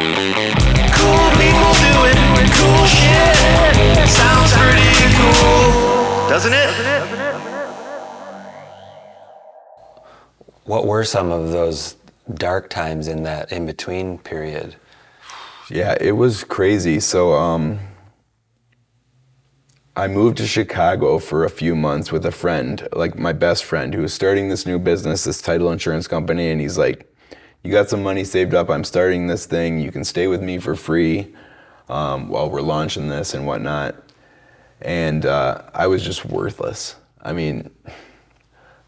Cool people doing cool shit. Sounds pretty cool, doesn't it? What were some of those dark times in that in-between period? Yeah, it was crazy. So I moved to Chicago for a few months with a friend, like my best friend, who was starting this new business, this title insurance company, and he's like, you got some money saved up, I'm starting this thing, you can stay with me for free while we're launching this and whatnot. And I was just worthless. I mean,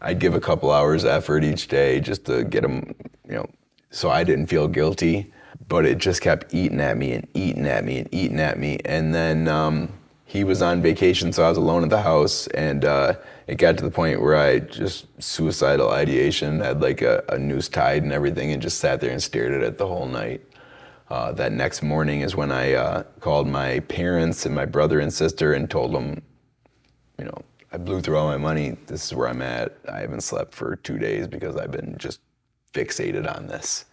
I'd give a couple hours effort each day just to get them, so I didn't feel guilty, but it just kept eating at me and eating at me and eating at me. And then he was on vacation, so I was alone at the house, and it got to the point where I just suicidal ideation, had like a noose tied and everything, and just sat there and stared at it the whole night. That next morning is when I called my parents and my brother and sister and told them, I blew through all my money. This is where I'm at. I haven't slept for 2 days because I've been just fixated on this.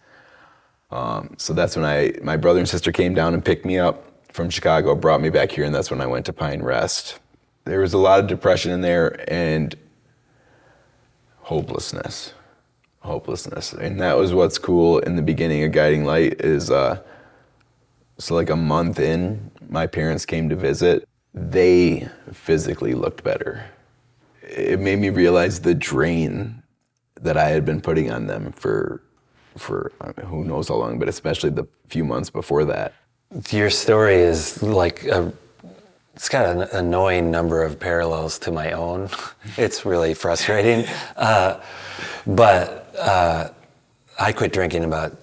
So that's when my brother and sister came down and picked me up from Chicago, brought me back here, and that's when I went to Pine Rest. There was a lot of depression in there and hopelessness. And that was what's cool in the beginning of Guiding Light is, so like a month in, my parents came to visit. They physically looked better. It made me realize the drain that I had been putting on them for who knows how long, but especially the few months before that. Your story is like it's got an annoying number of parallels to my own. It's really frustrating. But I quit drinking about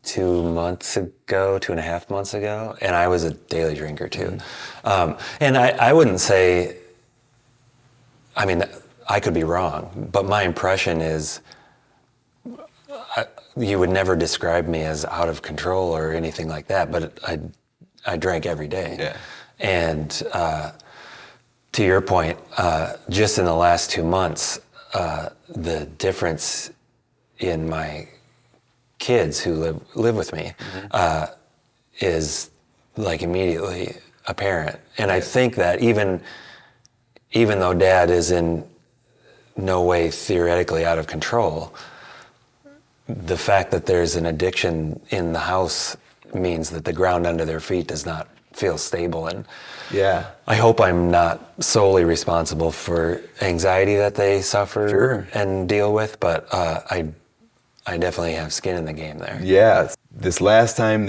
2.5 months ago, and I was a daily drinker too. And I wouldn't say, I mean, I could be wrong, but my impression is you would never describe me as out of control or anything like that, but I drank every day. Yeah. And to your point, just in the last 2 months, the difference in my kids who live with me is like immediately apparent. And I think that even though Dad is in no way theoretically out of control, the fact that there's an addiction in the house means that the ground under their feet does not feel stable. And yeah, I hope I'm not solely responsible for anxiety that they suffer Sure. and deal with, but I definitely have skin in the game there. Yeah. This last time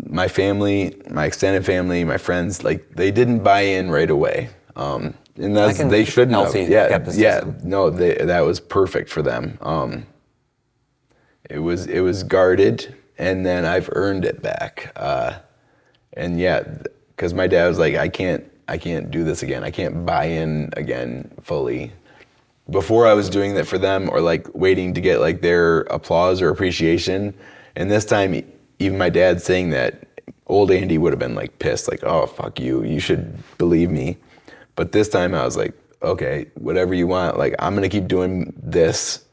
my family, my extended family, my friends, like they didn't buy in right away. And they shouldn't have. Yeah. No, that was perfect for them. It was guarded, and then I've earned it back. And yeah, because my dad was like, I can't do this again. I can't buy in again fully. Before I was doing that for them, or like waiting to get like their applause or appreciation. And this time, even my dad saying that, old Andy would have been like pissed, like, oh, fuck you. You should believe me. But this time I was like, okay, whatever you want. Like, I'm gonna keep doing this.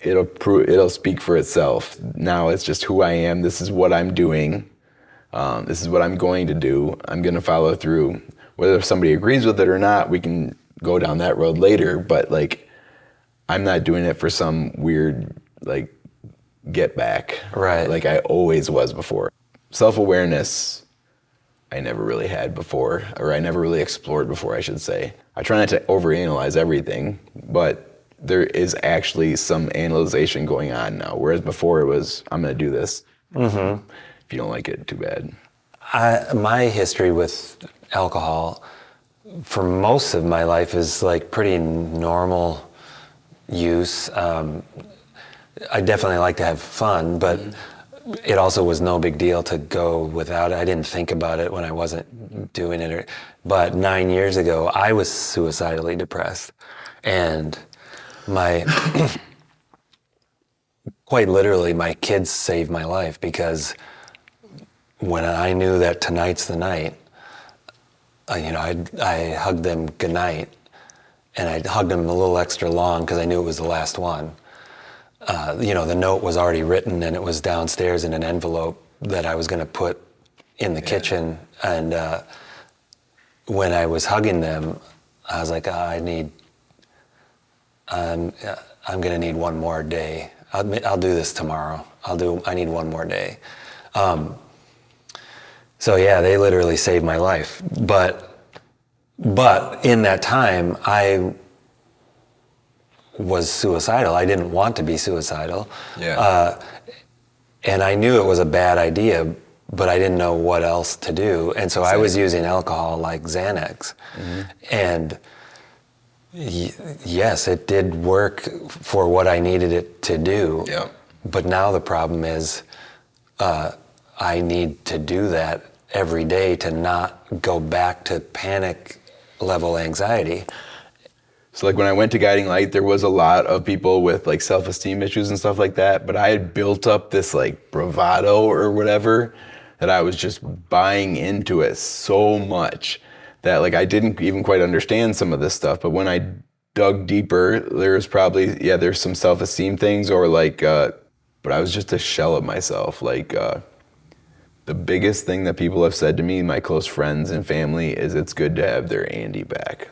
It'll speak for itself. Now it's just who I am. This is what I'm doing. This is what I'm going to do. I'm gonna follow through. Whether somebody agrees with it or not, we can go down that road later. But like, I'm not doing it for some weird like get back. Right. Like I always was before. Self-awareness, I never really had before, or I never really explored before, I should say. I try not to overanalyze everything, but there is actually some analyzation going on now, whereas before it was, I'm gonna do this. Mm-hmm. If you don't like it, too bad. My history with alcohol for most of my life is like pretty normal use. I definitely like to have fun, but it also was no big deal to go without it. I didn't think about it when I wasn't doing it. But 9 years ago, I was suicidally depressed. And quite literally, my kids saved my life, because when I knew that tonight's the night, I hugged them goodnight, and I hugged them a little extra long because I knew it was the last one. The note was already written, and it was downstairs in an envelope that I was going to put in the kitchen. And when I was hugging them, I was like, I'm going to need one more day. I'll do this tomorrow. I need one more day. So yeah, they literally saved my life. But in that time, I was suicidal. I didn't want to be suicidal. Yeah. And I knew it was a bad idea, but I didn't know what else to do. And so I was using alcohol like Xanax. Mm-hmm. And yes, it did work for what I needed it to do. Yeah. But now the problem is I need to do that every day to not go back to panic level anxiety. So like when I went to Guiding Light, there was a lot of people with like self-esteem issues and stuff like that, but I had built up this like bravado or whatever that I was just buying into it so much that like I didn't even quite understand some of this stuff. But when I dug deeper, there was probably, there's some self-esteem things or like, but I was just a shell of myself. Like the biggest thing that people have said to me, my close friends and family, is it's good to have their Andy back.